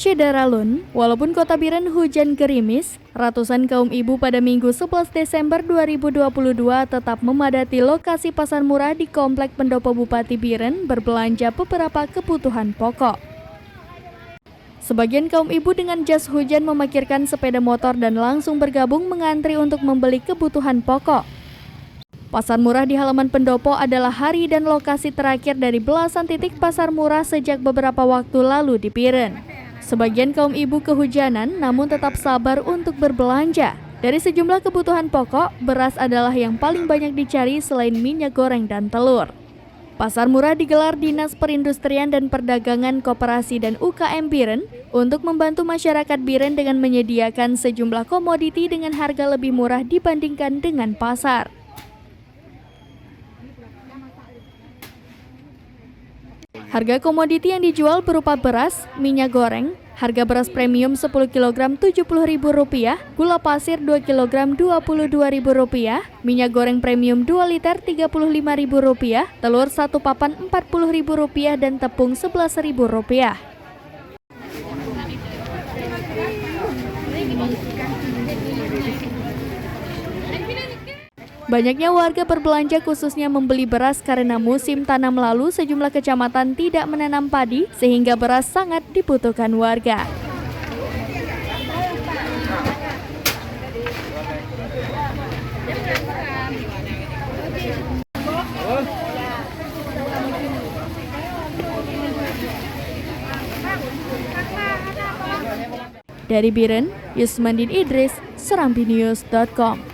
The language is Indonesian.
Syedaralun, walaupun Kota Biren hujan gerimis, ratusan kaum ibu pada Minggu 11 Desember 2022 tetap memadati lokasi pasar murah di Komplek Pendopo Bupati Biren berbelanja beberapa kebutuhan pokok. Sebagian kaum ibu dengan jas hujan memarkirkan sepeda motor dan langsung bergabung mengantri untuk membeli kebutuhan pokok. Pasar murah di halaman pendopo adalah hari dan lokasi terakhir dari belasan titik pasar murah sejak beberapa waktu lalu di Biren. Sebagian kaum ibu kehujanan namun tetap sabar untuk berbelanja. Dari sejumlah kebutuhan pokok, beras adalah yang paling banyak dicari selain minyak goreng dan telur. Pasar murah digelar Dinas Perindustrian dan Perdagangan Koperasi dan UKM Biren untuk membantu masyarakat Biren dengan menyediakan sejumlah komoditi dengan harga lebih murah dibandingkan dengan pasar. Harga komoditi yang dijual berupa beras, minyak goreng, harga beras premium 10 kg Rp70.000, gula pasir 2 kg Rp22.000, minyak goreng premium 2 liter Rp35.000, telur 1 papan Rp40.000 dan tepung Rp11.000. Banyaknya warga berbelanja khususnya membeli beras karena musim tanam lalu sejumlah kecamatan tidak menanam padi sehingga beras sangat dibutuhkan warga. Dari Biren, Yusmandin Idris, serambinews.com.